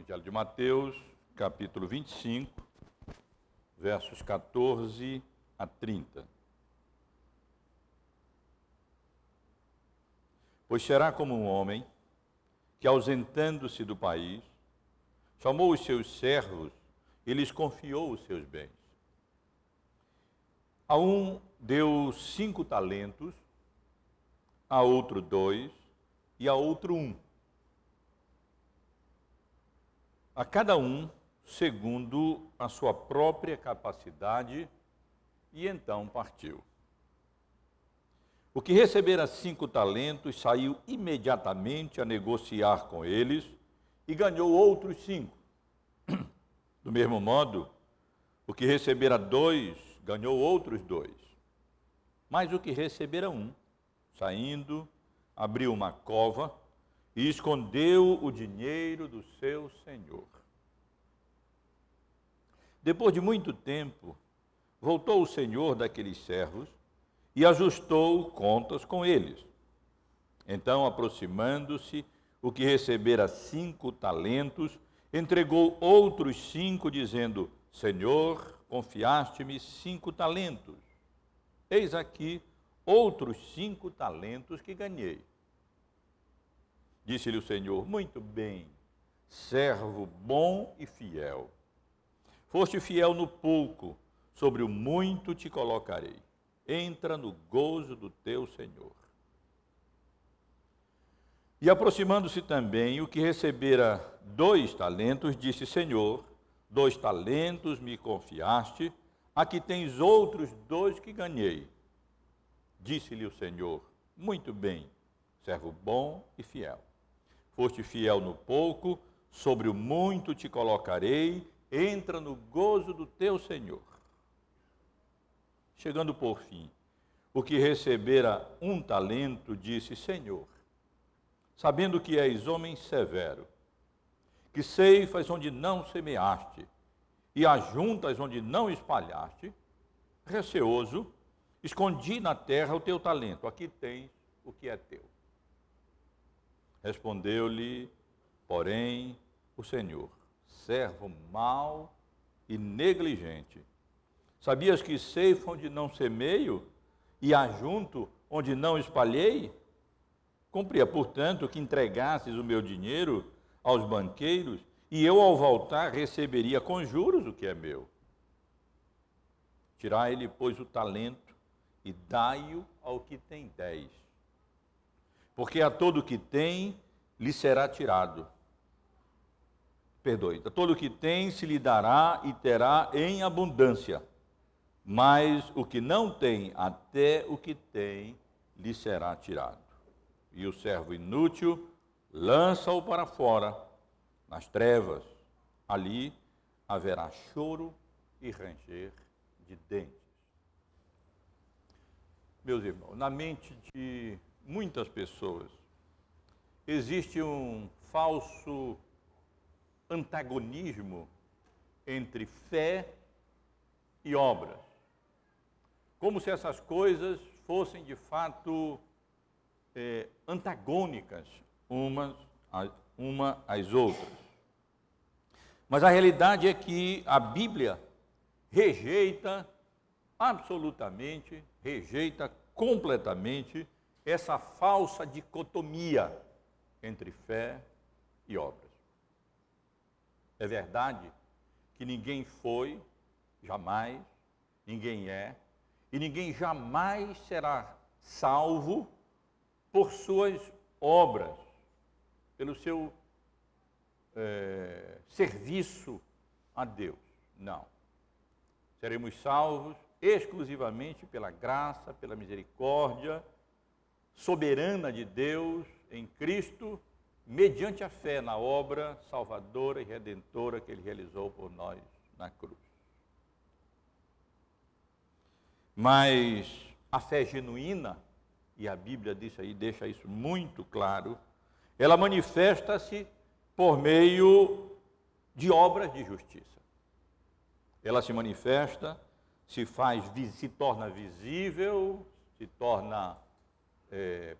Evangelho de Mateus, capítulo 25, versos 14 a 30. Pois será como um homem que, ausentando-se do país, chamou os seus servos e lhes confiou os seus bens. A um deu 5 talentos, a outro 2 e a outro 1. A cada um segundo a sua própria capacidade, e então partiu. O que recebera 5 talentos saiu imediatamente a negociar com eles e ganhou outros 5. Do mesmo modo, o que recebera 2 ganhou outros 2. Mas o que recebera 1, saindo, abriu uma cova e escondeu o dinheiro do seu senhor. Depois de muito tempo, voltou o senhor daqueles servos e ajustou contas com eles. Então, aproximando-se, o que recebera 5 talentos, entregou outros 5, dizendo: Senhor, confiaste-me 5 talentos. Eis aqui outros 5 talentos que ganhei. Disse-lhe o Senhor: muito bem, servo bom e fiel. Foste fiel no pouco, sobre o muito te colocarei. Entra no gozo do teu Senhor. E aproximando-se também, o que recebera 2 talentos, disse: Senhor, 2 talentos me confiaste, aqui tens outros 2 que ganhei. Disse-lhe o Senhor: muito bem, servo bom e fiel. Foste fiel no pouco, sobre o muito te colocarei, entra no gozo do teu Senhor. Chegando por fim, o que recebera 1 talento, disse: Senhor, sabendo que és homem severo, que ceifas onde não semeaste, e ajuntas onde não espalhaste, receoso, escondi na terra o teu talento, aqui tens o que é teu. Respondeu-lhe, porém, o Senhor: servo mau e negligente. Sabias que ceifo onde não semeio e ajunto onde não espalhei? Cumpria, portanto, que entregasses o meu dinheiro aos banqueiros, e eu, ao voltar, receberia com juros o que é meu. Tirai-lhe, pois, o talento e dai-o ao que tem 10. Porque a todo o que tem, lhe será tirado. A todo o que tem, se lhe dará e terá em abundância. Mas o que não tem, até o que tem, lhe será tirado. E o servo inútil, lança-o para fora, nas trevas. Ali haverá choro e ranger de dentes. Meus irmãos, na mente de muitas pessoas, existe um falso antagonismo entre fé e obras. Como se essas coisas fossem, de fato, antagônicas uma às outras. Mas a realidade é que a Bíblia rejeita absolutamente, rejeita completamente essa falsa dicotomia entre fé e obras. É verdade que ninguém foi, jamais, ninguém é, e ninguém jamais será salvo por suas obras, pelo seu serviço a Deus. Não. Seremos salvos exclusivamente pela graça, pela misericórdia soberana de Deus em Cristo, mediante a fé na obra salvadora e redentora que Ele realizou por nós na cruz. Mas a fé genuína, e a Bíblia deixa isso muito claro, ela manifesta-se por meio de obras de justiça. Ela se manifesta, se torna visível, se torna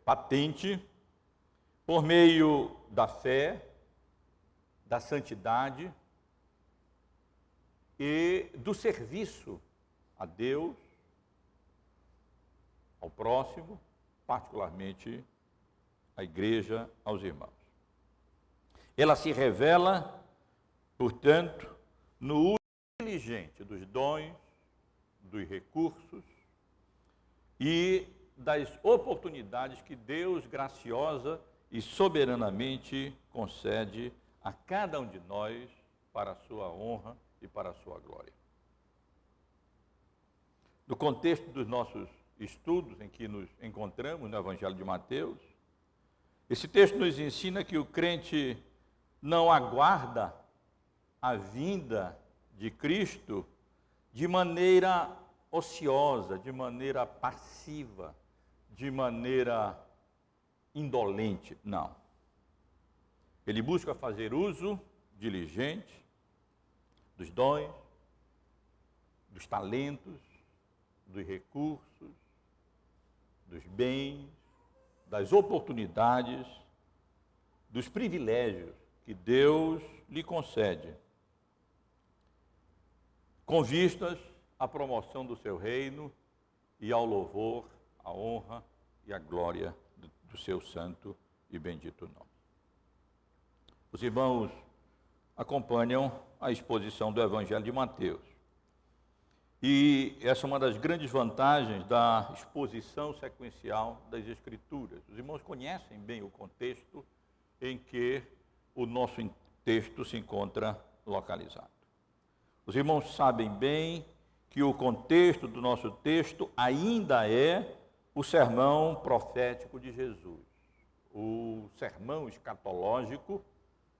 patente, por meio da fé, da santidade e do serviço a Deus, ao próximo, particularmente à igreja, aos irmãos. Ela se revela, portanto, no uso diligente dos dons, dos recursos e das oportunidades que Deus graciosa e soberanamente concede a cada um de nós para a sua honra e para a sua glória. No contexto dos nossos estudos em que nos encontramos no Evangelho de Mateus, esse texto nos ensina que o crente não aguarda a vinda de Cristo de maneira ociosa, de maneira passiva, de maneira indolente. Não. Ele busca fazer uso diligente dos dons, dos talentos, dos recursos, dos bens, das oportunidades, dos privilégios que Deus lhe concede, com vistas à promoção do seu reino e ao louvor, à honra e à glória do seu santo e bendito nome. Os irmãos acompanham a exposição do Evangelho de Mateus. E essa é uma das grandes vantagens da exposição sequencial das Escrituras. Os irmãos conhecem bem o contexto em que o nosso texto se encontra localizado. Os irmãos sabem bem que o contexto do nosso texto ainda é o sermão profético de Jesus, o sermão escatológico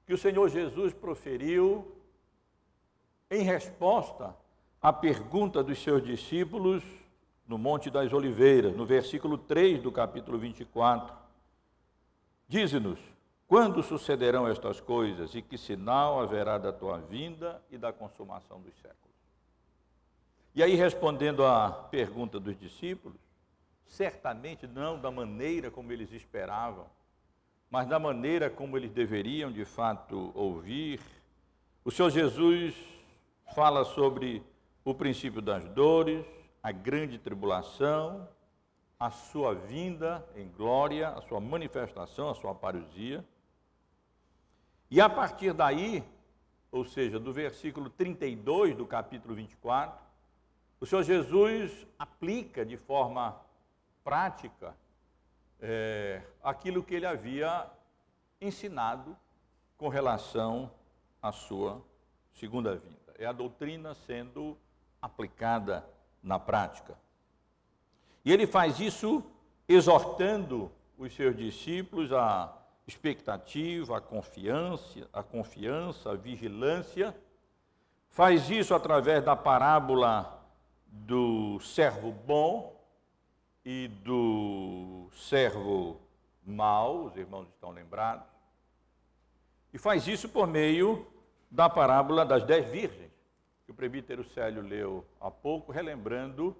que o Senhor Jesus proferiu em resposta à pergunta dos seus discípulos no Monte das Oliveiras, no versículo 3 do capítulo 24. Dize-nos, quando sucederão estas coisas e que sinal haverá da tua vinda e da consumação dos séculos? E aí, respondendo à pergunta dos discípulos, certamente não da maneira como eles esperavam, mas da maneira como eles deveriam de fato ouvir, o Senhor Jesus fala sobre o princípio das dores, a grande tribulação, a sua vinda em glória, a sua manifestação, a sua parousia. E a partir daí, ou seja, do versículo 32 do capítulo 24, o Senhor Jesus aplica de forma prática aquilo que ele havia ensinado com relação à sua segunda vinda. É a doutrina sendo aplicada na prática. E ele faz isso exortando os seus discípulos à expectativa, à confiança, à vigilância. Faz isso através da parábola do servo bom e do servo mau, os irmãos estão lembrados. E faz isso por meio da parábola das 10 virgens, que o presbítero Célio leu há pouco, relembrando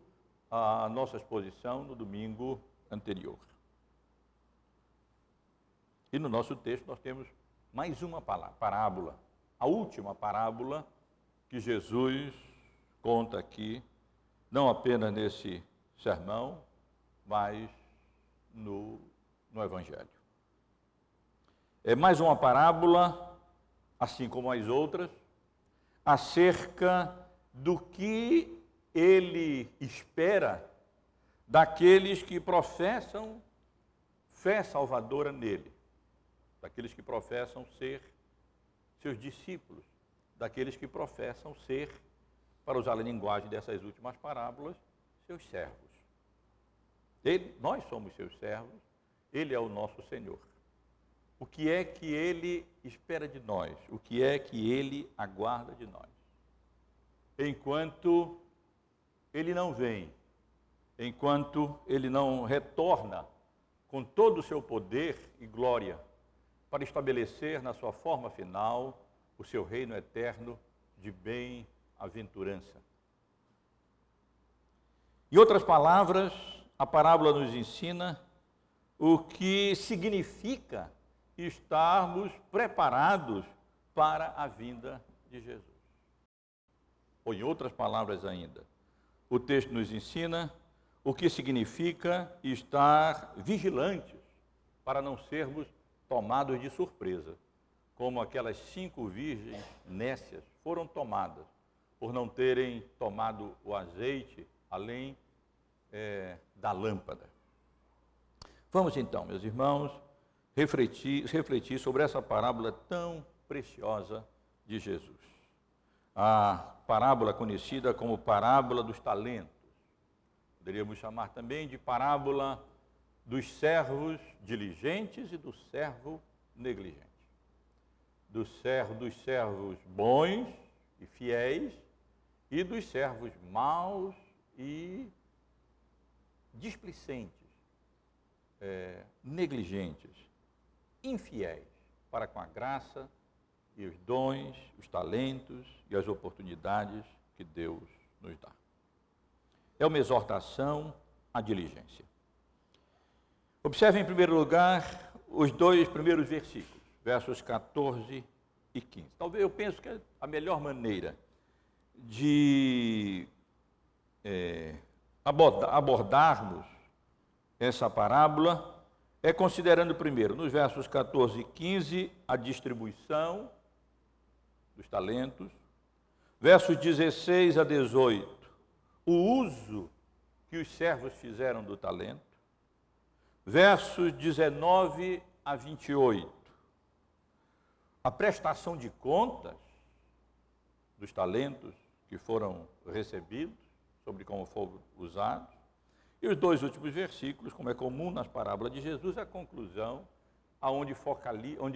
a nossa exposição no domingo anterior. E no nosso texto nós temos mais uma parábola, a última parábola que Jesus conta aqui, não apenas nesse sermão, mas no Evangelho. É mais uma parábola, assim como as outras, acerca do que ele espera daqueles que professam fé salvadora nele, daqueles que professam ser seus discípulos, daqueles que professam ser, para usar a linguagem dessas últimas parábolas, seus servos. Nós somos seus servos, ele é o nosso Senhor. O que é que ele espera de nós? O que é que ele aguarda de nós? Enquanto ele não vem, enquanto ele não retorna com todo o seu poder e glória para estabelecer na sua forma final o seu reino eterno de bem-aventurança. Em outras palavras, a parábola nos ensina o que significa estarmos preparados para a vinda de Jesus. Ou, em outras palavras ainda, o texto nos ensina o que significa estar vigilantes para não sermos tomados de surpresa, como aquelas 5 virgens nécias foram tomadas por não terem tomado o azeite além da lâmpada. Vamos então, meus irmãos, refletir sobre essa parábola tão preciosa de Jesus. A parábola conhecida como parábola dos talentos. Poderíamos chamar também de parábola dos servos diligentes e do servo negligente. Dos servos bons e fiéis e dos servos maus e displicentes, negligentes, infiéis para com a graça e os dons, os talentos e as oportunidades que Deus nos dá. É uma exortação à diligência. Observe em primeiro lugar os 2 primeiros versículos, versos 14 e 15. Talvez eu penso que a melhor maneira de abordarmos essa parábola é considerando primeiro, nos versos 14 e 15, a distribuição dos talentos, versos 16 a 18, o uso que os servos fizeram do talento, versos 19 a 28, a prestação de contas dos talentos que foram recebidos, sobre como foram usados, e os 2 últimos versículos, como é comum nas parábolas de Jesus, a conclusão, onde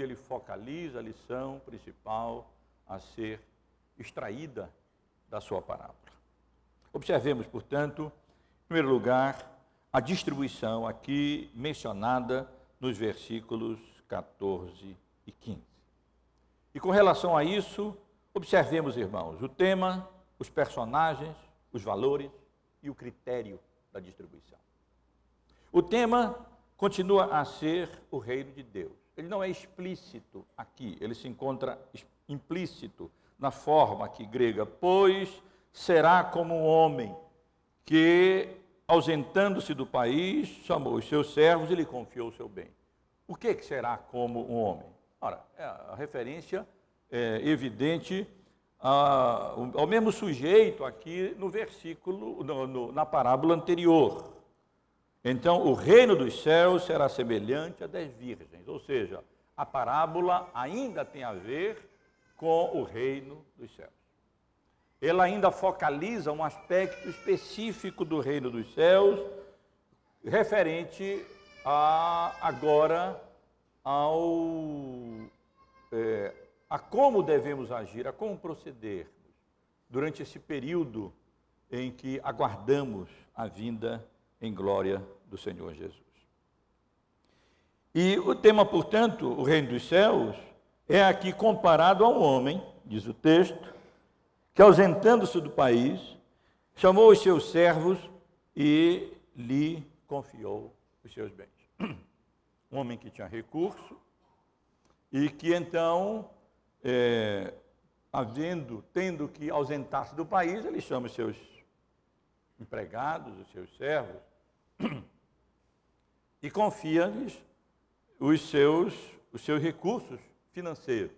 ele focaliza a lição principal a ser extraída da sua parábola. Observemos, portanto, em primeiro lugar, a distribuição aqui mencionada nos versículos 14 e 15. E com relação a isso, observemos, irmãos, o tema, os personagens, os valores e o critério da distribuição. O tema continua a ser o reino de Deus. Ele não é explícito aqui, ele se encontra implícito na forma aqui grega, pois será como um homem que, ausentando-se do país, chamou os seus servos e lhe confiou o seu bem. O que será como um homem? Ora, a referência é evidente ao mesmo sujeito aqui no versículo, na parábola anterior. Então, o reino dos céus será semelhante a 10 virgens, ou seja, a parábola ainda tem a ver com o reino dos céus. Ela ainda focaliza um aspecto específico do reino dos céus, referente agora a como devemos agir, a como procedermos durante esse período em que aguardamos a vinda em glória do Senhor Jesus. E o tema, portanto, o reino dos céus, é aqui comparado a um homem, diz o texto, que ausentando-se do país, chamou os seus servos e lhe confiou os seus bens. Um homem que tinha recurso e que então, tendo que ausentar-se do país, ele chama os seus empregados, os seus servos, e confia-lhes os seus recursos financeiros,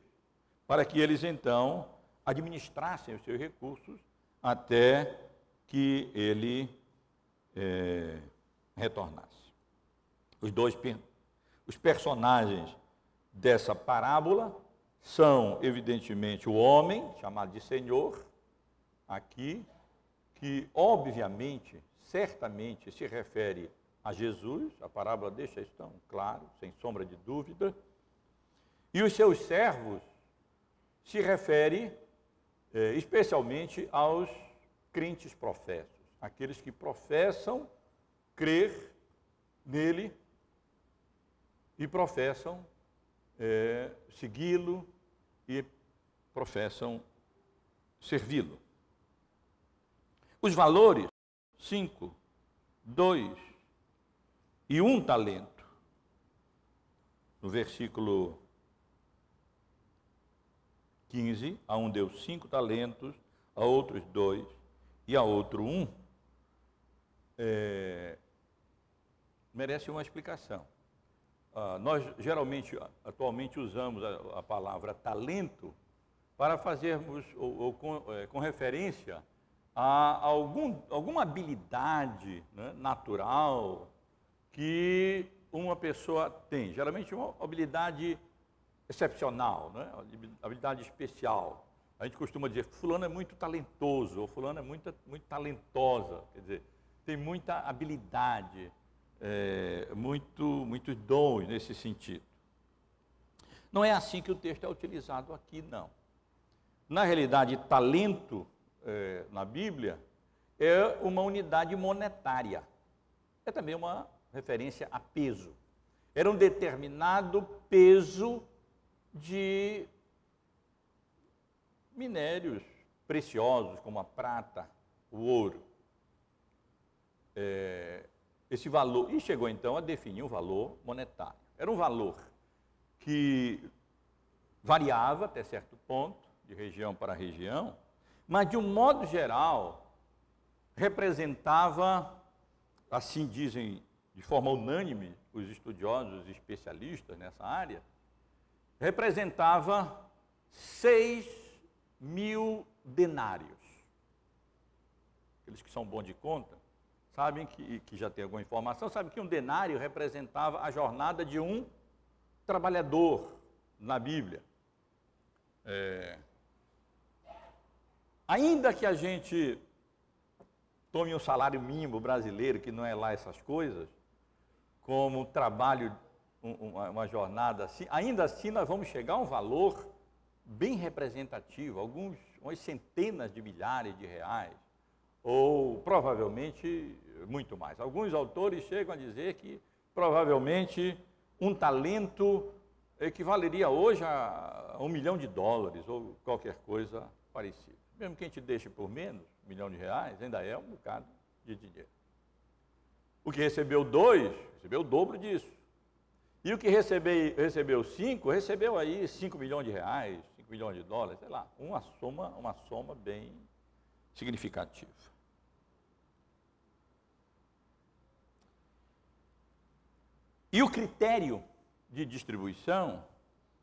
para que eles então administrassem os seus recursos até que ele retornasse. Os personagens dessa parábola são, evidentemente, o homem, chamado de Senhor, aqui, que obviamente, certamente se refere a Jesus, a parábola deixa isso tão claro, sem sombra de dúvida, e os seus servos se refere especialmente aos crentes professos, aqueles que professam crer nele e professam segui-lo e professam servi-lo. Os valores, 5, 2 e 1 talento, no versículo 15, a um deu 5 talentos, a outros 2 e a outro 1, merece uma explicação. Nós geralmente, atualmente, usamos a palavra talento para fazermos, com referência a alguma habilidade, né, natural que uma pessoa tem. Geralmente uma habilidade excepcional, né, habilidade especial. A gente costuma dizer, fulano é muito talentoso, ou fulano é muito talentosa, quer dizer, tem muita habilidade, muitos dons nesse sentido. Não é assim que o texto é utilizado aqui, não. Na realidade, talento, na Bíblia, é uma unidade monetária. É também uma referência a peso. Era um determinado peso de minérios preciosos, como a prata, o ouro. Esse valor, e chegou então a definir o valor monetário. Era um valor que variava até certo ponto, de região para região, mas de um modo geral, representava, assim dizem de forma unânime os estudiosos e especialistas nessa área, representava 6.000 denários. Aqueles que são bons de conta, sabem que já tem alguma informação, sabem que um denário representava a jornada de um trabalhador na Bíblia. Ainda que a gente tome um salário mínimo brasileiro, que não é lá essas coisas, como trabalho, uma jornada assim, ainda assim nós vamos chegar a um valor bem representativo, umas centenas de milhares de reais, ou provavelmente muito mais. Alguns autores chegam a dizer que provavelmente um talento equivaleria hoje a $1 milhão, ou qualquer coisa parecida. Mesmo que a gente deixe por menos, R$1 milhão, ainda é um bocado de dinheiro. O que recebeu 2, recebeu o dobro disso. E o que recebeu 5, recebeu aí R$5 milhões, $5 milhões, sei lá, uma soma bem significativa. E o critério de distribuição,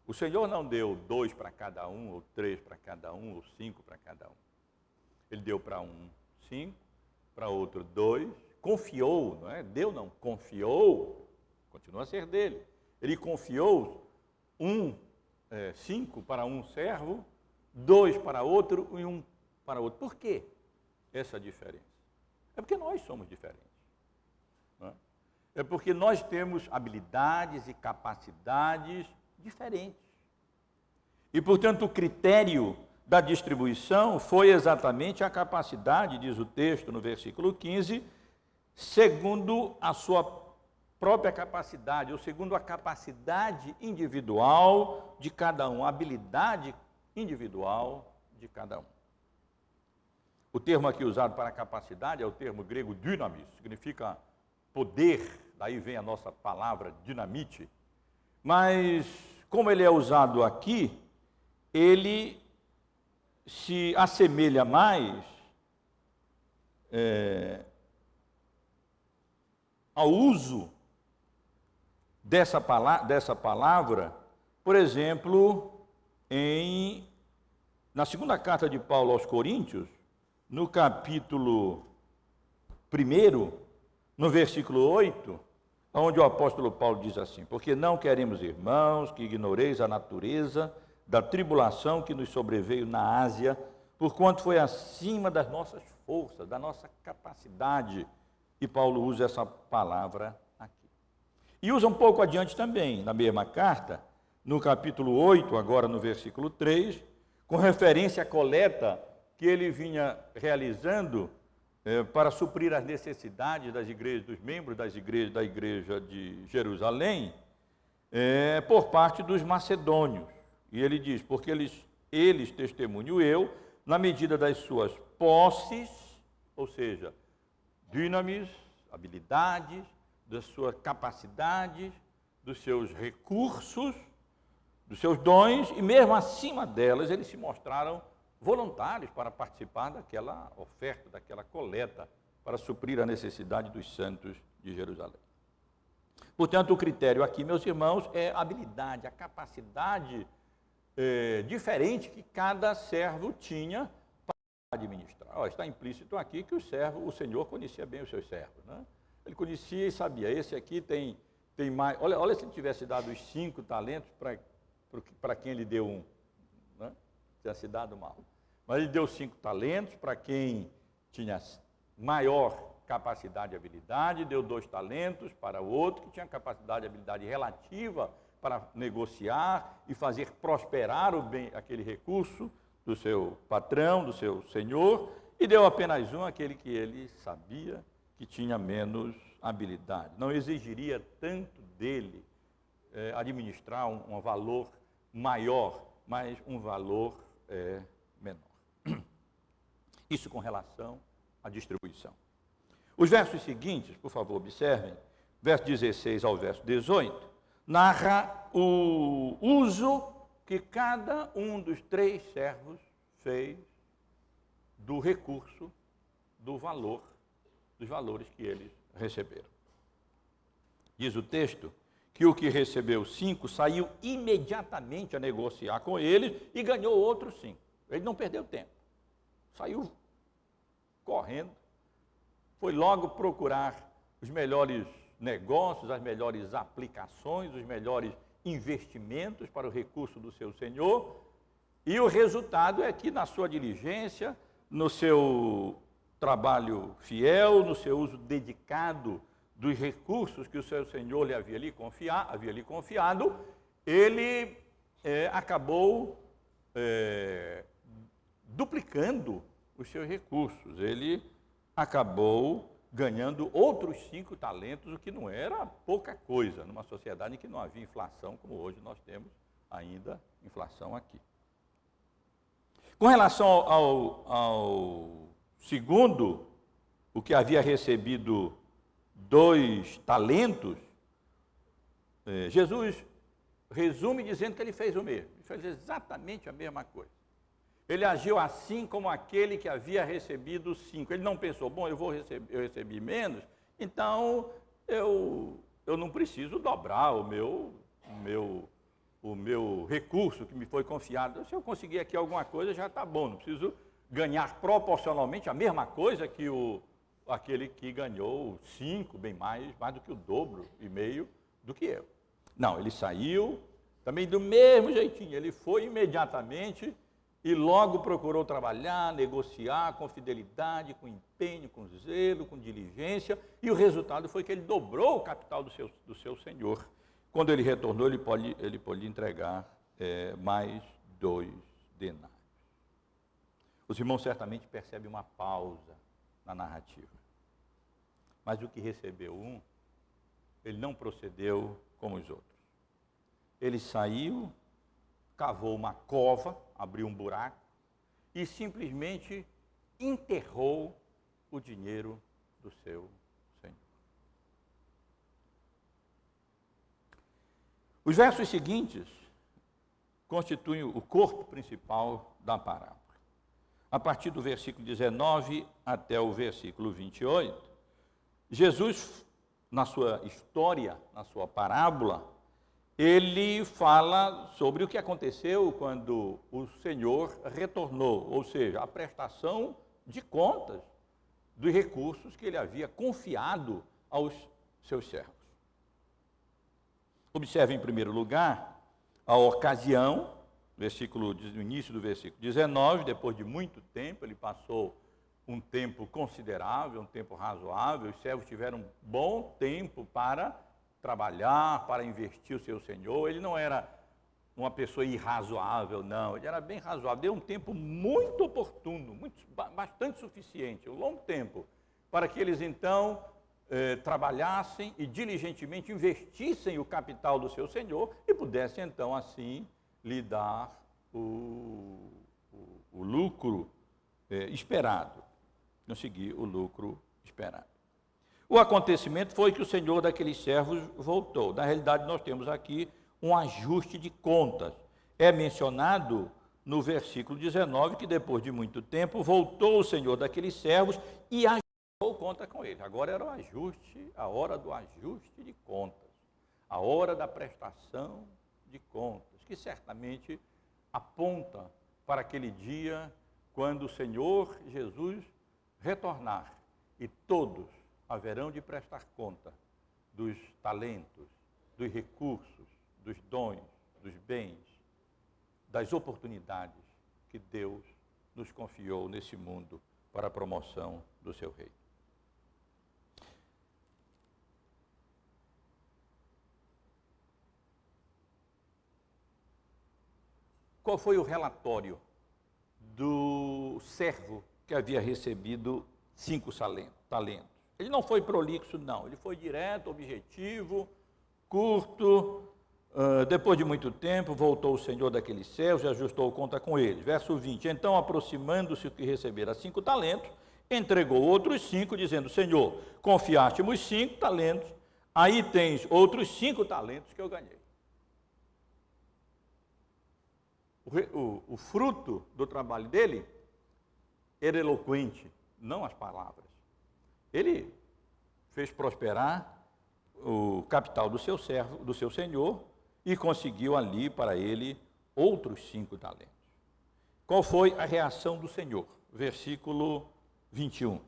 o Senhor não deu 2 para cada um, ou 3 para cada um, ou 5 para cada um. Ele deu para um 5, para outro 2, confiou, não é? Deu não, confiou, continua a ser dele. Ele confiou 5 para um servo, 2 para outro e 1 para outro. Por quê essa diferença? É porque nós somos diferentes. Não é? É porque nós temos habilidades e capacidades diferentes. E, portanto, o critério da distribuição foi exatamente a capacidade, diz o texto no versículo 15, segundo a sua própria capacidade, ou segundo a capacidade individual de cada um, a habilidade individual de cada um. O termo aqui usado para capacidade é o termo grego dynamis, significa poder, daí vem a nossa palavra dinamite, mas como ele é usado aqui, ele se assemelha mais ao uso dessa palavra, por exemplo, na segunda carta de Paulo aos Coríntios, no capítulo 1, no versículo 8, onde o apóstolo Paulo diz assim: porque não queremos, irmãos, que ignoreis a natureza da tribulação que nos sobreveio na Ásia, porquanto foi acima das nossas forças, da nossa capacidade. E Paulo usa essa palavra aqui. E usa um pouco adiante também, na mesma carta, no capítulo 8, agora no versículo 3, com referência à coleta que ele vinha realizando para suprir as necessidades das igrejas, dos membros da igreja de Jerusalém, por parte dos macedônios. E ele diz, porque eles testemunho eu, na medida das suas posses, ou seja, dinamis, habilidades, das suas capacidades, dos seus recursos, dos seus dons, e mesmo acima delas, eles se mostraram voluntários para participar daquela oferta, daquela coleta, para suprir a necessidade dos santos de Jerusalém. Portanto, o critério aqui, meus irmãos, é a habilidade, a capacidade diferente que cada servo tinha para administrar. Está implícito aqui que o Senhor conhecia bem os seus servos, né? Ele conhecia e sabia, esse aqui tem mais. Olha se ele tivesse dado os 5 talentos para quem ele deu 1, né? Tinha se dado mal. Mas ele deu 5 talentos para quem tinha maior capacidade e habilidade, deu 2 talentos para o outro que tinha capacidade e habilidade relativa para negociar e fazer prosperar aquele recurso do seu patrão, do seu senhor, e deu apenas 1 àquele que ele sabia que tinha menos habilidade. Não exigiria tanto dele administrar um valor maior, mas um valor menor. Isso com relação à distribuição. Os versos seguintes, por favor, observem, verso 16 ao verso 18, narra o uso que cada um dos 3 servos fez do recurso, dos valores que eles receberam. Diz o texto que o que recebeu 5 saiu imediatamente a negociar com eles e ganhou outros 5. Ele não perdeu tempo. Saiu correndo, foi logo procurar os melhores negócios, as melhores aplicações, os melhores investimentos para o recurso do seu senhor, e o resultado é que na sua diligência, no seu trabalho fiel, no seu uso dedicado dos recursos que o seu senhor havia lhe confiado, ele acabou duplicando os seus recursos. Ele acabou ganhando outros 5 talentos, o que não era pouca coisa, numa sociedade em que não havia inflação, como hoje nós temos ainda inflação aqui. Com relação ao segundo, o que havia recebido 2 talentos, Jesus resume dizendo que ele fez o mesmo. Ele fez exatamente a mesma coisa. Ele agiu assim como aquele que havia recebido 5. Ele não pensou, bom, eu recebi menos, então eu não preciso dobrar o meu recurso que me foi confiado. Se eu conseguir aqui alguma coisa, já está bom, não preciso ganhar proporcionalmente a mesma coisa que aquele que ganhou 5, bem mais do que o dobro e meio do que eu. Não, ele saiu também do mesmo jeitinho, ele foi imediatamente e logo procurou trabalhar, negociar com fidelidade, com empenho, com zelo, com diligência, e o resultado foi que ele dobrou o capital do seu senhor. Quando ele retornou, ele pôde entregar mais 2 denários. Os irmãos certamente percebem uma pausa na narrativa. Mas o que recebeu 1, ele não procedeu como os outros. Ele saiu, cavou uma cova, abriu um buraco e simplesmente enterrou o dinheiro do seu senhor. Os versos seguintes constituem o corpo principal da parábola. A partir do versículo 19 até o versículo 28, Jesus, na sua história, na sua parábola, ele fala sobre o que aconteceu quando o Senhor retornou, ou seja, a prestação de contas dos recursos que ele havia confiado aos seus servos. Observe, em primeiro lugar, a ocasião, no início do versículo 19, depois de muito tempo, ele passou um tempo considerável, um tempo razoável, os servos tiveram um bom tempo para trabalhar, para investir o seu senhor. Ele não era uma pessoa irrazoável, não, ele era bem razoável, deu um tempo muito oportuno, bastante suficiente, um longo tempo, para que eles então trabalhassem e diligentemente investissem o capital do seu senhor e pudessem então assim lhe dar o lucro esperado, conseguir o lucro esperado. O acontecimento foi que o senhor daqueles servos voltou. Na realidade, nós temos aqui um ajuste de contas. É mencionado no versículo 19 que depois de muito tempo voltou o senhor daqueles servos e ajustou conta com ele. Agora era o ajuste, a hora do ajuste de contas, a hora da prestação de contas, que certamente aponta para aquele dia quando o Senhor Jesus retornar e todos haverão de prestar conta dos talentos, dos recursos, dos dons, dos bens, das oportunidades que Deus nos confiou nesse mundo para a promoção do seu reino. Qual foi o relatório do servo que havia recebido 5 talentos? Ele não foi prolixo, não. Ele foi direto, objetivo, curto. Depois de muito tempo, voltou o senhor daqueles servos e ajustou conta com eles. Verso 20. Então, aproximando-se o que recebera 5 talentos, entregou outros 5, dizendo: Senhor, confiaste-me 5 talentos, aí tens outros 5 talentos que eu ganhei. O fruto do trabalho dele era eloquente, não as palavras. Ele fez prosperar o capital do seu servo, do seu senhor, e conseguiu ali para ele outros 5 talentos. Qual foi a reação do Senhor? Versículo 21.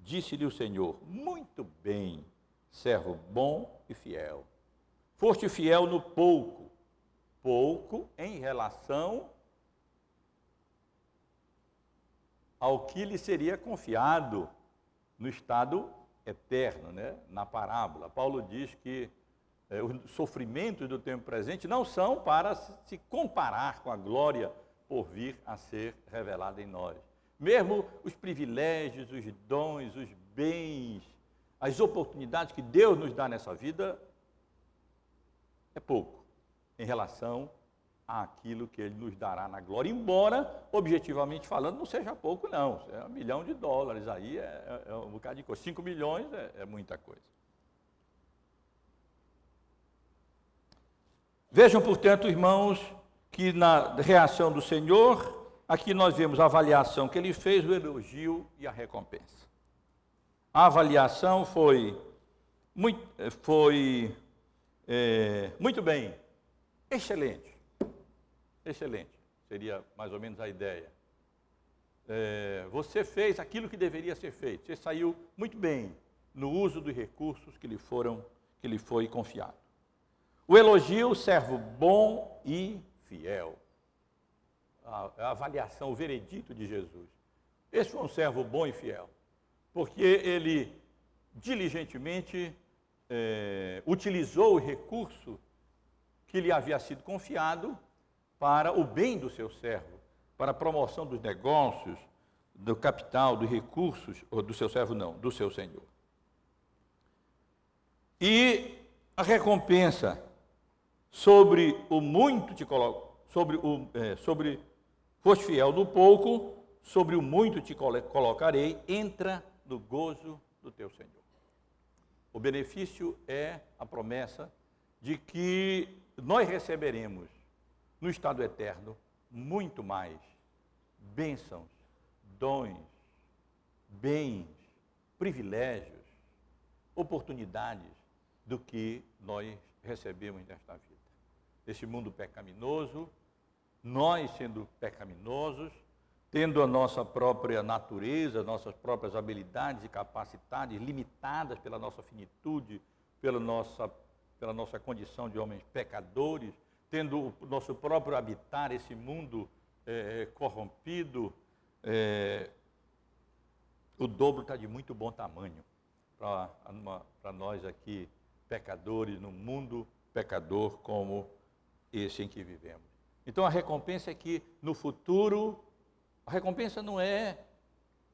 Disse-lhe o Senhor: muito bem, servo bom e fiel. Foste fiel no pouco, pouco em relação ao que lhe seria confiado no estado eterno, né? Na parábola. Paulo diz que os sofrimentos do tempo presente não são para se comparar com a glória por vir a ser revelada em nós. Mesmo os privilégios, os dons, os bens, as oportunidades que Deus nos dá nessa vida, é pouco em relação àquilo que Ele nos dará na glória, embora, objetivamente falando, não seja pouco, não. É $1 milhão, aí é um bocado de coisa. 5 milhões é muita coisa. Vejam, portanto, irmãos, que na reação do Senhor, aqui nós vemos a avaliação que Ele fez, o elogio e a recompensa. A avaliação foi muito bem, excelente. Excelente, seria mais ou menos a ideia. Você fez aquilo que deveria ser feito. Você saiu muito bem no uso dos recursos que lhe foi confiado. O elogio, servo bom e fiel. A avaliação, o veredito de Jesus. Esse foi um servo bom e fiel, porque ele diligentemente utilizou o recurso que lhe havia sido confiado para o bem do seu servo, para a promoção dos negócios, do capital, dos recursos, ou do seu servo não, do seu senhor. E a recompensa sobre o muito te coloco, foste fiel no pouco, sobre o muito te colocarei, entra no gozo do teu Senhor. O benefício é a promessa de que nós receberemos no estado eterno muito mais bênçãos, dons, bens, privilégios, oportunidades do que nós recebemos nesta vida. Esse mundo pecaminoso, nós sendo pecaminosos, tendo a nossa própria natureza, nossas próprias habilidades e capacidades limitadas pela nossa finitude, pela nossa condição de homens pecadores, tendo o nosso próprio habitar, esse mundo corrompido, o dobro está de muito bom tamanho para nós aqui, pecadores, num mundo pecador como esse em que vivemos. Então a recompensa é que no futuro, a recompensa não é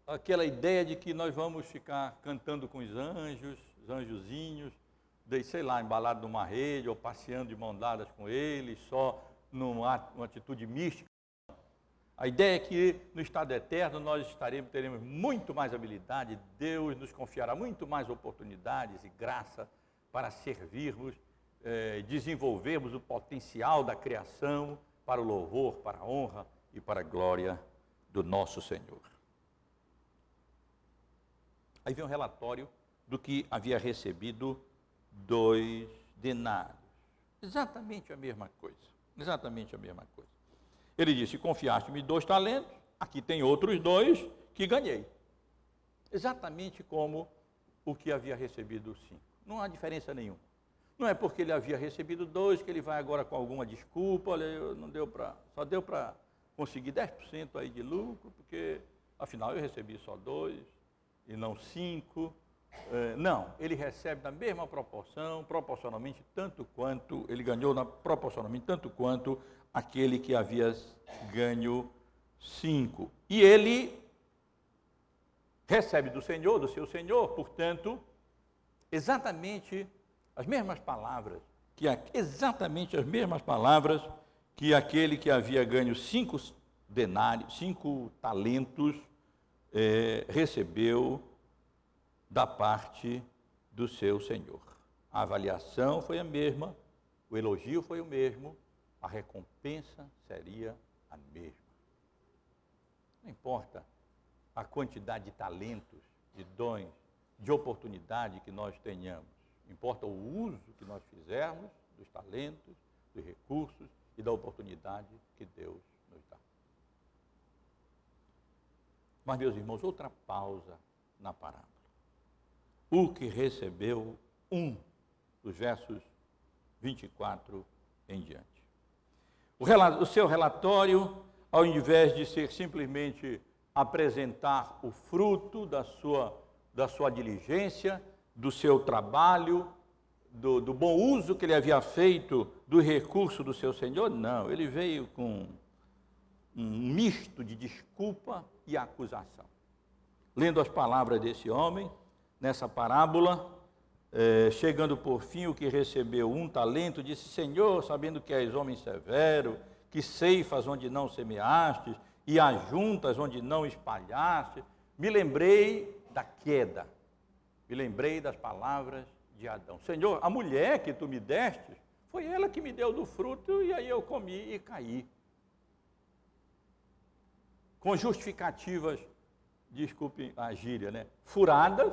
aquela ideia de que nós vamos ficar cantando com os anjozinhos, sei lá, embalado numa rede ou passeando de mão dadas com eles, só numa atitude mística. A ideia é que no estado eterno nós teremos muito mais habilidade, Deus nos confiará muito mais oportunidades e graça para servirmos desenvolvermos o potencial da criação para o louvor, para a honra e para a glória do nosso Senhor. Aí vem um relatório do que havia recebido 2 denários. Exatamente a mesma coisa. Exatamente a mesma coisa. Ele disse: confiaste-me 2 talentos, aqui tem outros 2 que ganhei. Exatamente como o que havia recebido 5. Não há diferença nenhuma. Não é porque ele havia recebido 2 que ele vai agora com alguma desculpa, olha, não deu para, só deu para conseguir 10% aí de lucro, porque afinal eu recebi só 2 e não 5. Não, ele recebe na mesma proporção, proporcionalmente tanto quanto, ele ganhou proporcionalmente tanto quanto aquele que havia ganho 5. E ele recebe do Senhor, do seu Senhor, portanto, exatamente as mesmas palavras, exatamente as mesmas palavras que aquele que havia ganho 5 denários, 5 talentos, recebeu da parte do seu Senhor. A avaliação foi a mesma, o elogio foi o mesmo, a recompensa seria a mesma. Não importa a quantidade de talentos, de dons, de oportunidade que nós tenhamos, importa o uso que nós fizermos dos talentos, dos recursos e da oportunidade que Deus nos dá. Mas, meus irmãos, outra pausa na parábola. O que recebeu dos versos 24 em diante. O seu relatório, ao invés de ser simplesmente apresentar o fruto da sua diligência, do seu trabalho, do bom uso que ele havia feito do recurso do seu Senhor, não, ele veio com um misto de desculpa e acusação. Lendo as palavras desse homem, nessa parábola, chegando por fim, o que recebeu 1 talento, disse: Senhor, sabendo que és homem severo, que ceifas onde não semeastes, e ajuntas onde não espalhaste, me lembrei da queda, me lembrei das palavras de Adão. Senhor, a mulher que tu me deste, foi ela que me deu do fruto, e aí eu comi e caí. Com justificativas, desculpe a gíria, né? Furadas,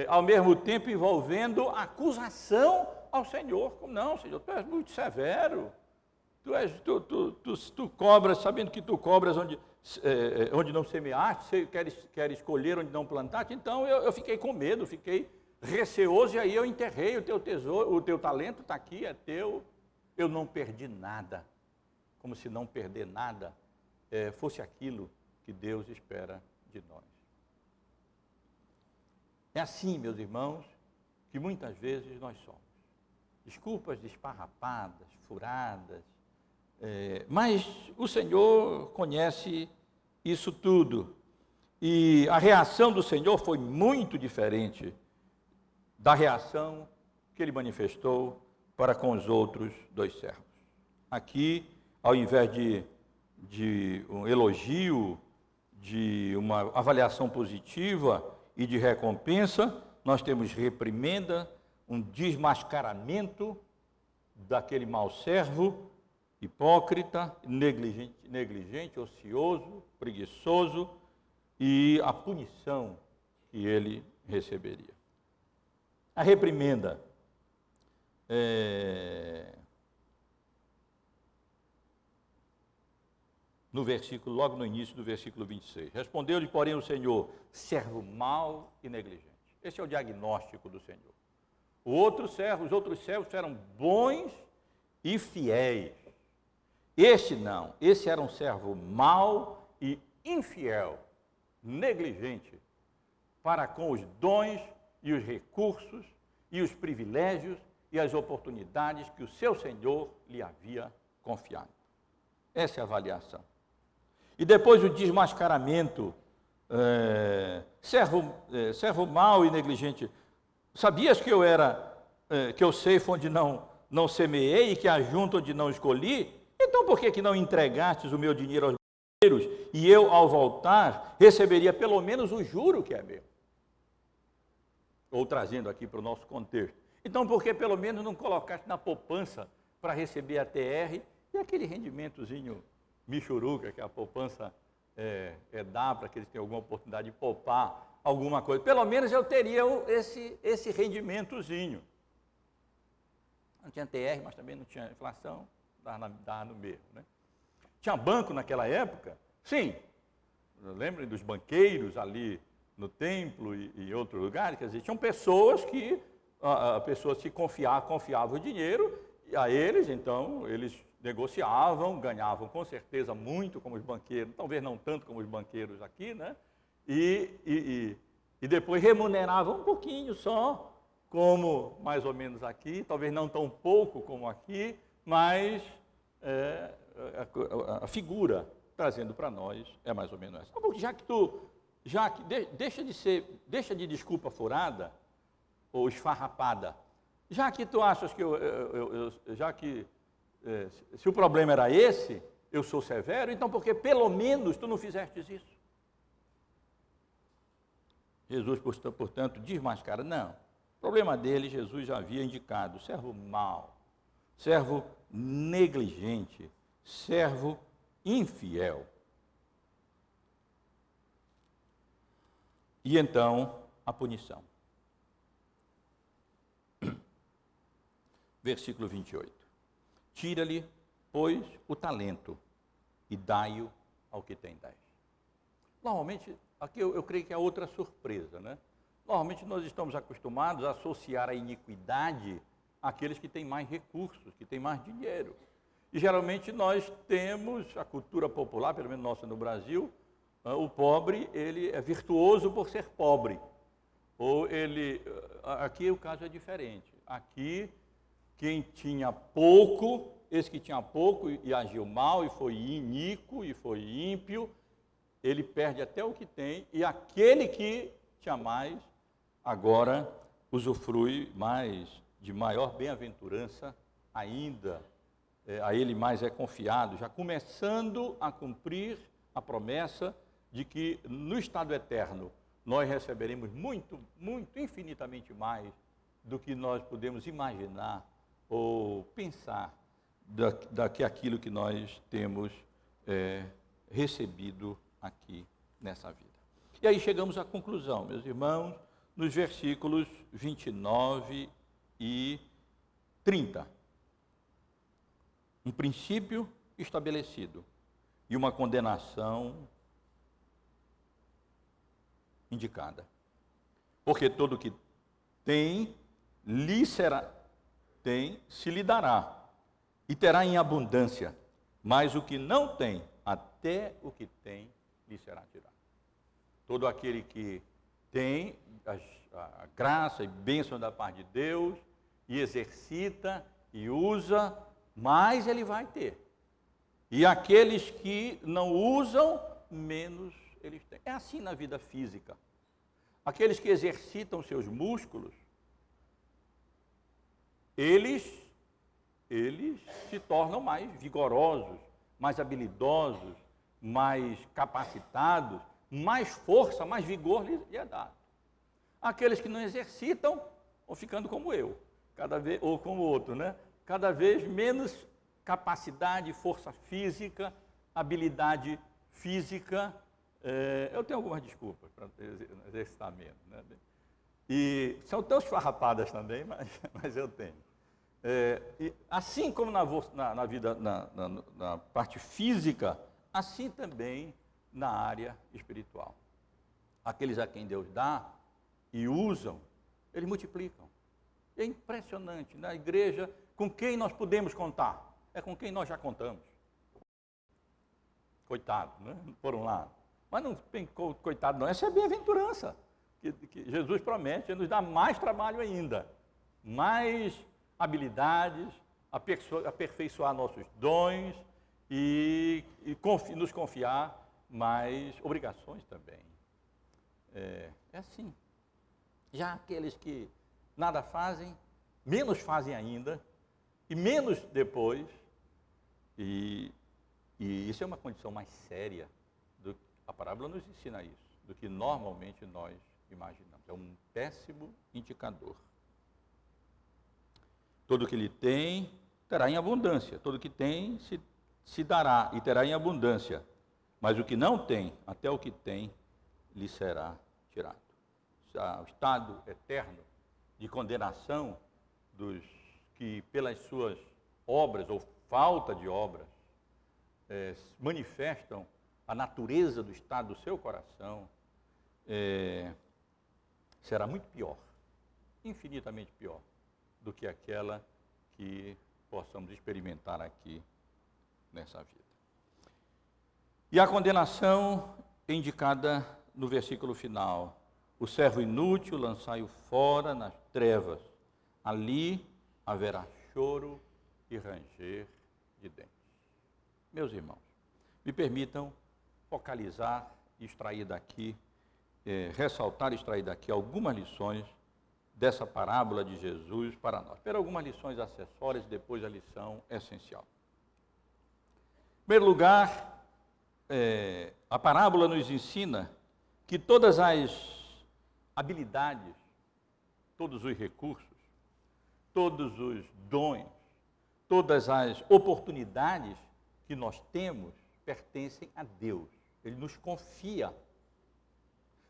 ao mesmo tempo envolvendo acusação ao Senhor. Não, Senhor, tu és muito severo, tu cobras, sabendo que tu cobras onde não semeaste, quer escolher onde não plantaste. Então eu fiquei com medo, fiquei receoso, e aí eu enterrei o teu tesouro, o teu talento está aqui, é teu, eu não perdi nada, como se não perder nada fosse aquilo que Deus espera de nós. É assim, meus irmãos, que muitas vezes nós somos. Desculpas desparrapadas, furadas, mas o Senhor conhece isso tudo. E a reação do Senhor foi muito diferente da reação que ele manifestou para com os outros 2 servos. Aqui, ao invés de um elogio, de uma avaliação positiva e de recompensa, nós temos reprimenda, um desmascaramento daquele mau servo, hipócrita, negligente, ocioso, preguiçoso, e a punição que ele receberia. A reprimenda logo no início do versículo 26. Respondeu-lhe, porém, o Senhor: servo mau e negligente. Esse é o diagnóstico do Senhor. Os outros servos eram bons e fiéis. Este não, esse era um servo mau e infiel, negligente, para com os dons e os recursos e os privilégios e as oportunidades que o seu Senhor lhe havia confiado. Essa é a avaliação. E depois o desmascaramento, servo mau e negligente. Sabias que eu ceifo onde não semeei e que ajunto onde não escolhi? Então por que não entregastes o meu dinheiro aos banceiros e eu, ao voltar, receberia pelo menos o juro que é meu? Ou trazendo aqui para o nosso contexto. Então, por que pelo menos não colocaste na poupança para receber a TR e aquele rendimentozinho michuruca que a poupança dá para que eles tenham alguma oportunidade de poupar alguma coisa? Pelo menos eu teria esse rendimentozinho. Não tinha TR, mas também não tinha inflação, dava no mesmo, né? Tinha banco naquela época? Sim. Lembrem dos banqueiros ali no templo e outros lugares, quer dizer, tinham pessoas que pessoas se confiavam o dinheiro e a eles, então, eles negociavam, ganhavam com certeza muito como os banqueiros, talvez não tanto como os banqueiros aqui, né? E depois remuneravam um pouquinho só, como mais ou menos aqui, talvez não tão pouco como aqui, mas a figura trazendo para nós é mais ou menos essa. Deixa de desculpa furada ou esfarrapada, já que tu achas que se o problema era esse, eu sou severo, então por que pelo menos tu não fizestes isso? Jesus, portanto, desmascara. Não, o problema dele, Jesus já havia indicado: servo mau, servo negligente, servo infiel. E então, a punição. Versículo 28. Tira-lhe, pois, o talento e dai-o ao que tem 10. Normalmente, aqui eu creio que é outra surpresa, né? Normalmente nós estamos acostumados a associar a iniquidade àqueles que têm mais recursos, que têm mais dinheiro. E geralmente nós temos a cultura popular, pelo menos nossa no Brasil, o pobre, ele é virtuoso por ser pobre. Aqui o caso é diferente. Aqui, quem tinha pouco, esse que tinha pouco e agiu mal, e foi iníquo, e foi ímpio, ele perde até o que tem, e aquele que tinha mais, agora usufrui de maior bem-aventurança ainda. A ele mais é confiado, já começando a cumprir a promessa de que no estado eterno nós receberemos muito, muito, infinitamente mais do que nós podemos imaginar ou pensar aquilo que nós temos recebido aqui nessa vida. E aí chegamos à conclusão, meus irmãos, nos versículos 29 e 30. Um princípio estabelecido e uma condenação indicada. Porque todo o que tem, se lhe dará, e terá em abundância, mas o que não tem, até o que tem, lhe será tirado. Todo aquele que tem a graça e bênção da parte de Deus, e exercita e usa, mais ele vai ter. E aqueles que não usam, menos eles têm. É assim na vida física. Aqueles que exercitam seus músculos, eles se tornam mais vigorosos, mais habilidosos, mais capacitados, mais força, mais vigor lhe é dado. Aqueles que não exercitam, vão ficando como eu, ou como o outro, né? Cada vez menos capacidade, força física, habilidade física. Eu tenho algumas desculpas para exercitar menos, né? E são tão esfarrapadas também, mas eu tenho. E assim como na vida, na parte física, assim também na área espiritual. Aqueles a quem Deus dá e usam, eles multiplicam. É impressionante. Na igreja, com quem nós podemos contar? É com quem nós já contamos. Coitado, né? Por um lado. Mas não tem coitado não, essa é a bem-aventurança que Jesus promete, ele nos dá mais trabalho ainda, mais habilidades, aperfeiçoar nossos dons e nos confiar mais obrigações também. É assim. Já aqueles que nada fazem, menos fazem ainda, e menos depois, e isso é uma condição mais séria, a parábola nos ensina isso, do que normalmente nós imaginamos. É um péssimo indicador. Todo que ele tem, terá em abundância. Todo que tem, se dará e terá em abundância. Mas o que não tem, até o que tem, lhe será tirado. O estado eterno de condenação dos que, pelas suas obras ou falta de obras, manifestam a natureza do estado do seu coração, será muito pior, infinitamente pior, do que aquela que possamos experimentar aqui nessa vida. E a condenação é indicada no versículo final: o servo inútil, lançai-o fora nas trevas, ali haverá choro e ranger de dentes. Meus irmãos, me permitam focalizar e extrair daqui, ressaltar e extrair daqui algumas lições dessa parábola de Jesus para nós. Primeiro, algumas lições acessórias e depois a lição essencial. Em primeiro lugar, a parábola nos ensina que todas as habilidades, todos os recursos, todos os dons, todas as oportunidades que nós temos pertencem a Deus. Ele nos confia.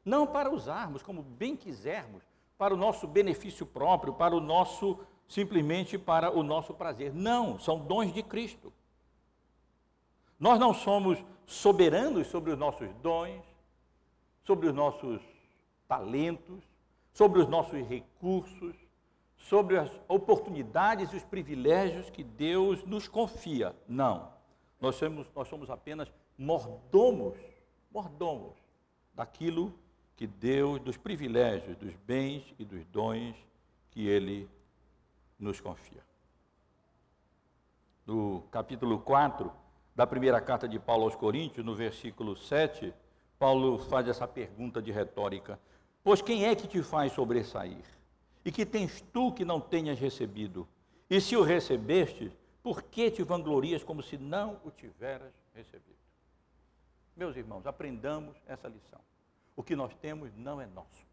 Não para usarmos como bem quisermos, para o nosso benefício próprio, para o nosso, simplesmente para o nosso prazer. Não, são dons de Cristo. Nós não somos soberanos sobre os nossos dons, sobre os nossos talentos, sobre os nossos recursos, sobre as oportunidades e os privilégios que Deus nos confia. Não. Nós somos apenas mordomos daquilo que Deus, dos privilégios, dos bens e dos dons que Ele nos confia. No capítulo 4 da primeira carta de Paulo aos Coríntios, no versículo 7, Paulo faz essa pergunta de retórica: pois quem é que te faz sobressair? E que tens tu que não tenhas recebido? E se o recebeste, por que te vanglorias como se não o tiveras recebido? Meus irmãos, aprendamos essa lição. O que nós temos não é nosso.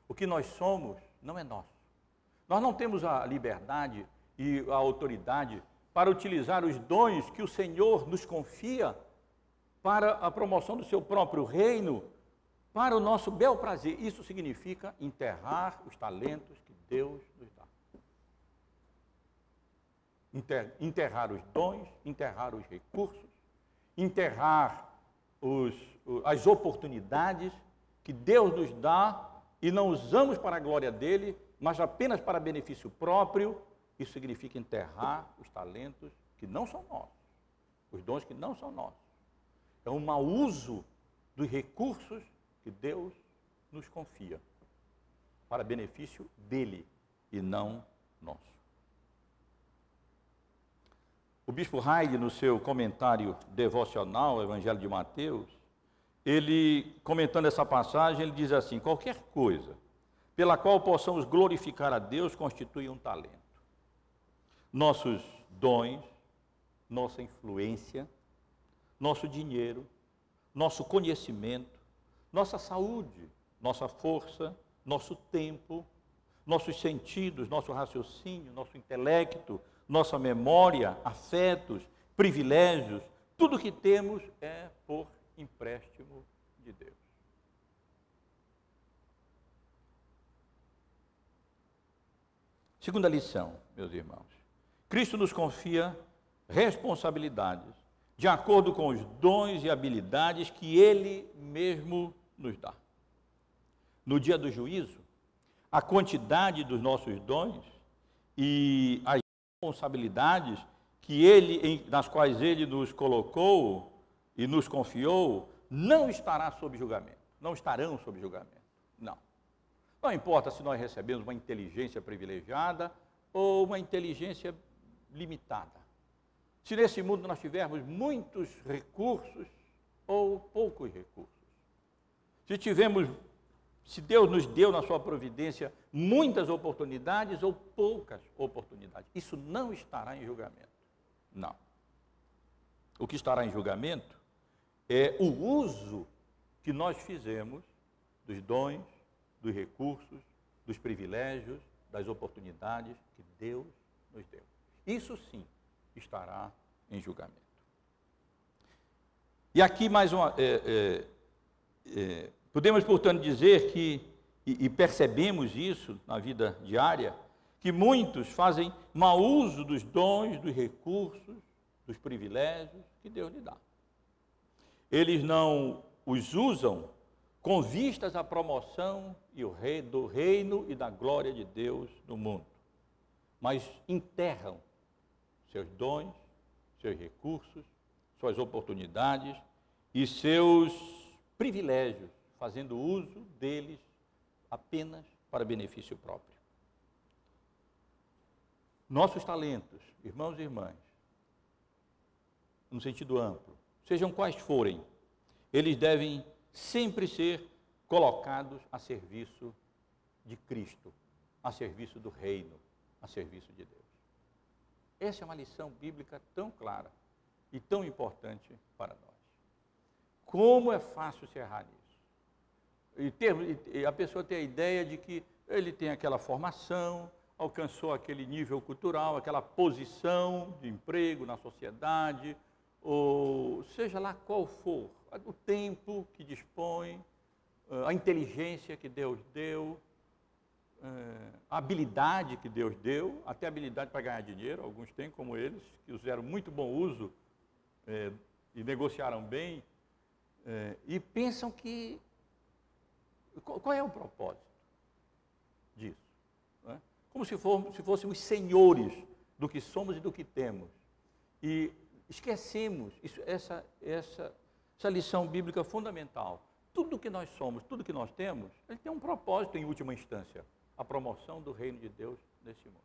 O que nós somos não é nosso. Nós não temos a liberdade e a autoridade para utilizar os dons que o Senhor nos confia para a promoção do seu próprio reino, para o nosso bel prazer. Isso significa enterrar os talentos que Deus nos dá. Enterrar os dons, enterrar os recursos, enterrar as oportunidades que Deus nos dá e não usamos para a glória dele, mas apenas para benefício próprio. Isso significa enterrar os talentos que não são nossos, os dons que não são nossos. É um mau uso dos recursos que Deus nos confia, para benefício dele e não nosso. O bispo Haig, no seu comentário devocional ao Evangelho de Mateus, ele, comentando essa passagem, ele diz assim: qualquer coisa pela qual possamos glorificar a Deus constitui um talento. Nossos dons, nossa influência, nosso dinheiro, nosso conhecimento, nossa saúde, nossa força, nosso tempo, nossos sentidos, nosso raciocínio, nosso intelecto, nossa memória, afetos, privilégios, tudo que temos é por empréstimo de Deus. Segunda lição, meus irmãos. Cristo nos confia responsabilidades de acordo com os dons e habilidades que Ele mesmo nos dá. No dia do juízo, a quantidade dos nossos dons e as responsabilidades nas quais Ele nos colocou e nos confiou, não estará sob julgamento, não estarão sob julgamento, não. Não importa se nós recebemos uma inteligência privilegiada ou uma inteligência limitada. Se nesse mundo nós tivermos muitos recursos ou poucos recursos. Se Deus nos deu na sua providência muitas oportunidades ou poucas oportunidades, isso não estará em julgamento. Não. O que estará em julgamento é o uso que nós fizemos dos dons, dos recursos, dos privilégios, das oportunidades que Deus nos deu. Isso sim estará em julgamento. E aqui mais uma... podemos, portanto, dizer que, e percebemos isso na vida diária, que muitos fazem mau uso dos dons, dos recursos, dos privilégios que Deus lhe dá. Eles não os usam com vistas à promoção do reino e da glória de Deus no mundo, mas enterram seus dons, seus recursos, suas oportunidades e seus privilégios, fazendo uso deles apenas para benefício próprio. Nossos talentos, irmãos e irmãs, no sentido amplo, sejam quais forem, eles devem sempre ser colocados a serviço de Cristo, a serviço do reino, a serviço de Deus. Essa é uma lição bíblica tão clara e tão importante para nós. Como é fácil se errar nisso. E a pessoa tem a ideia de que ele tem aquela formação, alcançou aquele nível cultural, aquela posição de emprego na sociedade, ou seja lá qual for, o tempo que dispõe, a inteligência que Deus deu, a habilidade que Deus deu, até a habilidade para ganhar dinheiro, alguns têm como eles, que fizeram muito bom uso e negociaram bem, e pensam que... Qual é o propósito disso? Não é? Como se fôssemos senhores do que somos e do que temos. E esquecemos essa lição bíblica fundamental. Tudo que nós somos, tudo que nós temos, ele tem um propósito em última instância, a promoção do reino de Deus nesse mundo.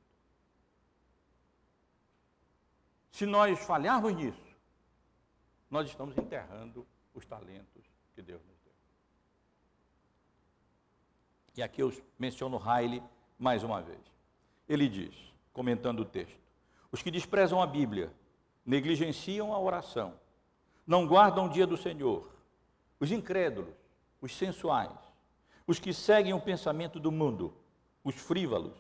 Se nós falharmos nisso, nós estamos enterrando os talentos que Deus nos deu. E aqui eu menciono Riley mais uma vez. Ele diz, comentando o texto, os que desprezam a Bíblia, negligenciam a oração, não guardam o dia do Senhor, os incrédulos, os sensuais, os que seguem o pensamento do mundo, os frívolos,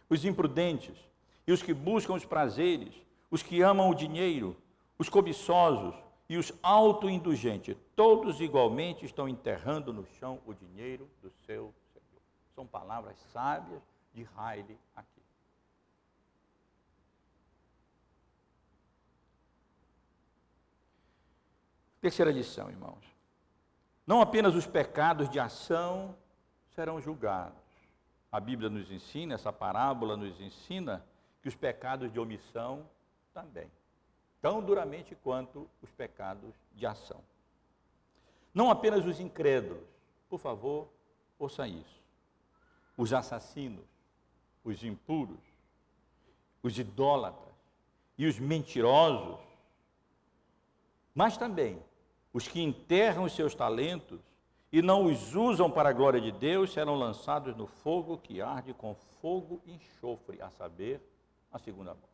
os imprudentes e os que buscam os prazeres, os que amam o dinheiro, os cobiçosos e os autoindulgentes, todos igualmente estão enterrando no chão o dinheiro do seu Senhor. São palavras sábias de Riley aqui. Terceira lição, irmãos. Não apenas os pecados de ação serão julgados. A Bíblia nos ensina, essa parábola nos ensina que os pecados de omissão também, tão duramente quanto os pecados de ação. Não apenas os incrédulos, por favor, ouça isso. Os assassinos, os impuros, os idólatras e os mentirosos, mas também os que enterram os seus talentos e não os usam para a glória de Deus serão lançados no fogo que arde com fogo e enxofre, a saber, a segunda morte.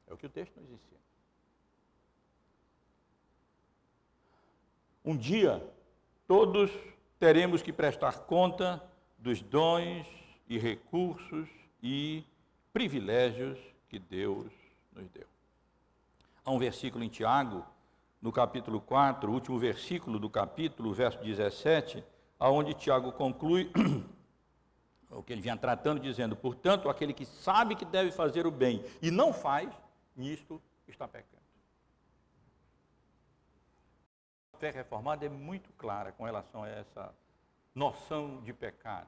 É o que o texto nos ensina. Um dia, todos teremos que prestar conta dos dons e recursos e privilégios que Deus nos deu. Há um versículo em Tiago, no capítulo 4, o último versículo do capítulo, verso 17, aonde Tiago conclui o que ele vinha tratando, dizendo, portanto, aquele que sabe que deve fazer o bem e não faz, nisto está pecando. A fé reformada é muito clara com relação a essa noção de pecado.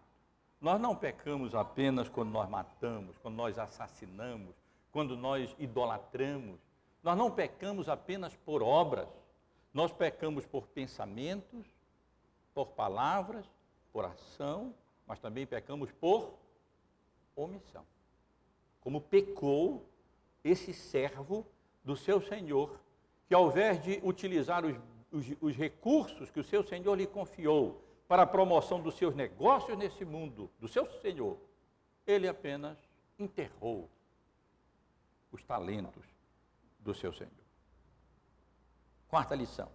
Nós não pecamos apenas quando nós matamos, quando nós assassinamos, quando nós idolatramos. Nós não pecamos apenas por obras, nós pecamos por pensamentos, por palavras, por ação, mas também pecamos por omissão. Como pecou esse servo do seu Senhor, que ao invés de utilizar os recursos que o seu Senhor lhe confiou para a promoção dos seus negócios nesse mundo, do seu Senhor, ele apenas enterrou os talentos do seu Senhor. Quarta lição.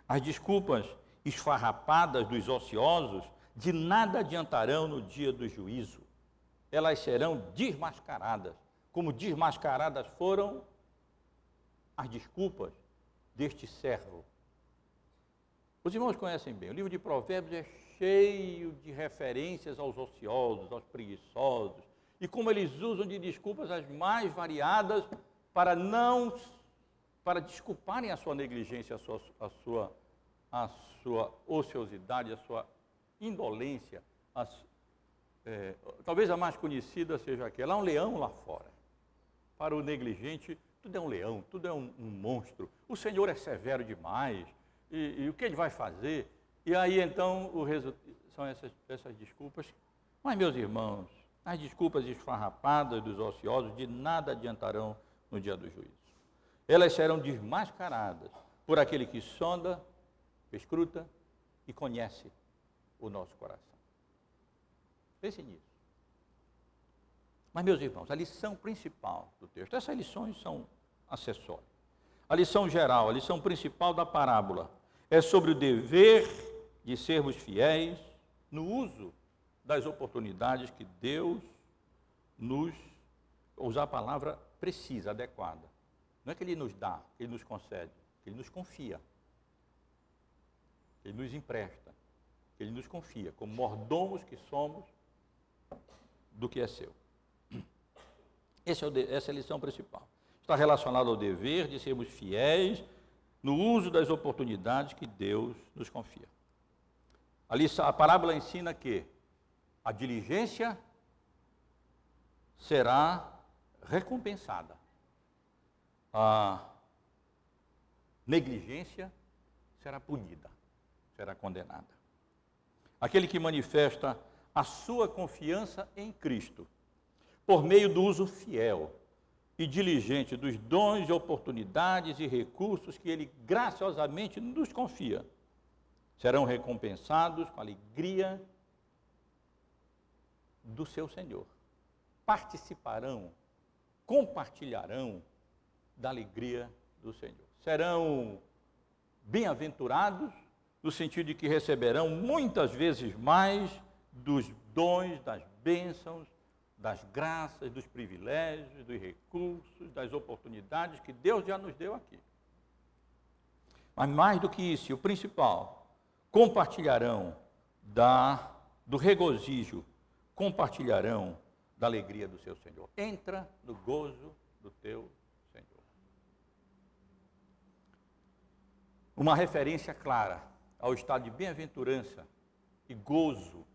As desculpas esfarrapadas dos ociosos de nada adiantarão no dia do juízo. elas serão desmascaradas, como desmascaradas foram as desculpas deste servo. Os irmãos conhecem bem, o livro de Provérbios é cheio de referências aos ociosos, aos preguiçosos, e como eles usam de desculpas as mais variadas para desculparem a sua negligência, a sua ociosidade, a sua indolência. Talvez a mais conhecida seja aquela: há um leão lá fora. Para o negligente, tudo é um leão, tudo é um monstro. O Senhor é severo demais, e o que Ele vai fazer? E aí, então, são essas desculpas. Mas, meus irmãos, as desculpas esfarrapadas dos ociosos de nada adiantarão no dia do juízo. Elas serão desmascaradas por aquele que sonda, escruta e conhece o nosso coração. Pense nisso. Mas, meus irmãos, a lição principal do texto, essas lições são acessórias. A lição geral, a lição principal da parábola é sobre o dever de sermos fiéis no uso das oportunidades que Deus nos, usar a palavra precisa, adequada. Não é que Ele nos dá, que Ele nos concede, que Ele nos confia, que Ele nos empresta, que Ele nos confia, como mordomos que somos do que é seu. Essa é a lição principal. Está relacionado ao dever de sermos fiéis no uso das oportunidades que Deus nos confia. A parábola ensina que a diligência será recompensada. A negligência será punida, será condenada. Aquele que manifesta a sua confiança em Cristo, por meio do uso fiel e diligente dos dons e oportunidades e recursos que Ele graciosamente nos confia, serão recompensados com a alegria do seu Senhor. Participarão, compartilharão da alegria do Senhor. Serão bem-aventurados no sentido de que receberão muitas vezes mais dos dons, das bênçãos, das graças, dos privilégios, dos recursos, das oportunidades que Deus já nos deu aqui. Mas mais do que isso, o principal, compartilharão do regozijo, compartilharão da alegria do seu Senhor. Entra no gozo do teu Senhor. Uma referência clara ao estado de bem-aventurança e gozo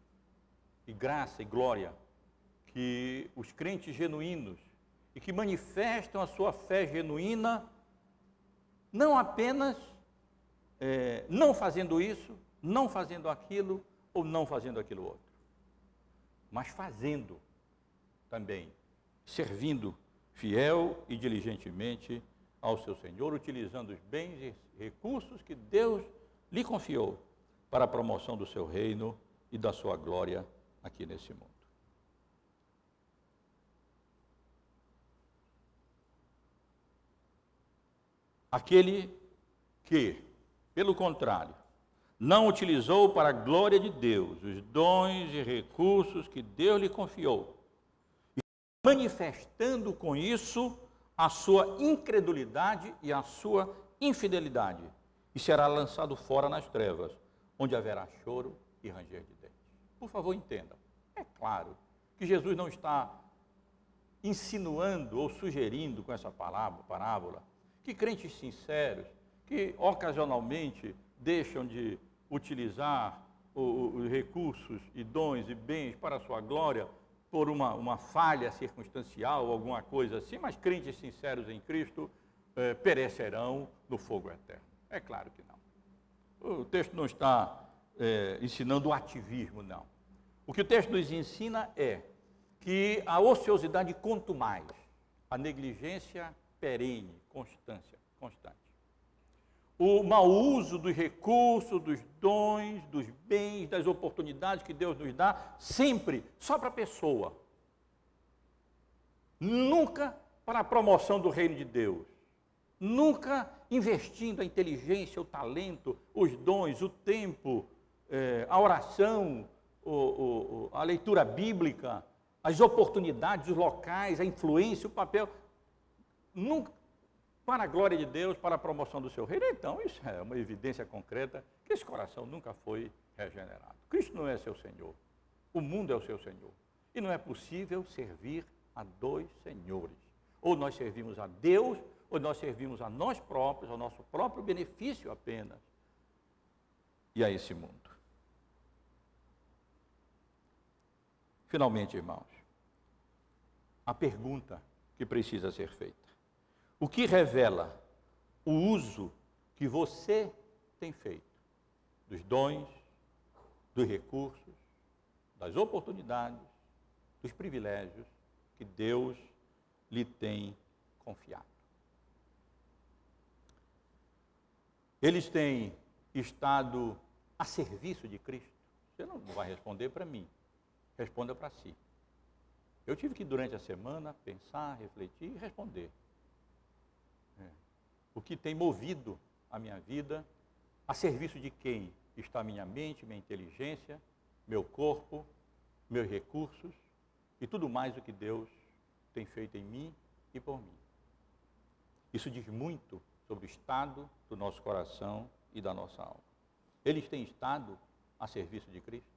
e graça e glória que os crentes genuínos e que manifestam a sua fé genuína, não apenas não fazendo isso, não fazendo aquilo ou não fazendo aquilo outro, mas fazendo também, servindo fiel e diligentemente ao seu Senhor, utilizando os bens e recursos que Deus lhe confiou para a promoção do seu reino e da sua glória aqui nesse mundo. Aquele que, pelo contrário, não utilizou para a glória de Deus os dons e recursos que Deus lhe confiou, manifestando com isso a sua incredulidade e a sua infidelidade, e será lançado fora nas trevas, onde haverá choro e ranger de dentes. Por favor, entendam. É claro que Jesus não está insinuando ou sugerindo com essa parábola que crentes sinceros, que ocasionalmente deixam de utilizar os recursos e dons e bens para a sua glória por uma falha circunstancial ou alguma coisa assim, mas crentes sinceros em Cristo perecerão no fogo eterno. É claro que não. O texto não está ensinando o ativismo, não. O que o texto nos ensina é que a ociosidade contumaz, a negligência perene, constante. O mau uso dos recursos, dos dons, dos bens, das oportunidades que Deus nos dá, sempre só para a pessoa. Nunca para a promoção do reino de Deus. Nunca investindo a inteligência, o talento, os dons, o tempo, a oração, a leitura bíblica, as oportunidades, os locais, a influência, o papel, nunca, para a glória de Deus, para a promoção do seu reino. Então, isso é uma evidência concreta que esse coração nunca foi regenerado. Cristo não é seu Senhor, o mundo é o seu Senhor. E não é possível servir a dois senhores. Ou nós servimos a Deus, ou nós servimos a nós próprios, ao nosso próprio benefício apenas, e a esse mundo. Finalmente, irmãos, a pergunta que precisa ser feita: o que revela o uso que você tem feito dos dons, dos recursos, das oportunidades, dos privilégios que Deus lhe tem confiado? Eles têm estado a serviço de Cristo? Você não vai responder para mim, responda para si. Eu tive que, durante a semana, pensar, refletir e responder. O que tem movido a minha vida, a serviço de quem está minha mente, minha inteligência, meu corpo, meus recursos e tudo mais o que Deus tem feito em mim e por mim. Isso diz muito sobre o estado do nosso coração e da nossa alma. Eles têm estado a serviço de Cristo?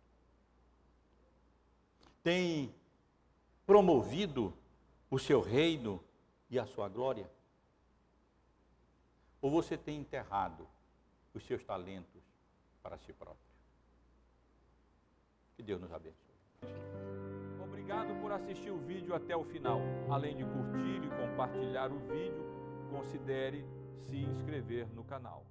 Têm promovido o seu reino e a sua glória? Ou você tem enterrado os seus talentos para si próprio? Que Deus nos abençoe. Obrigado por assistir o vídeo até o final. Além de curtir e compartilhar o vídeo, considere se inscrever no canal.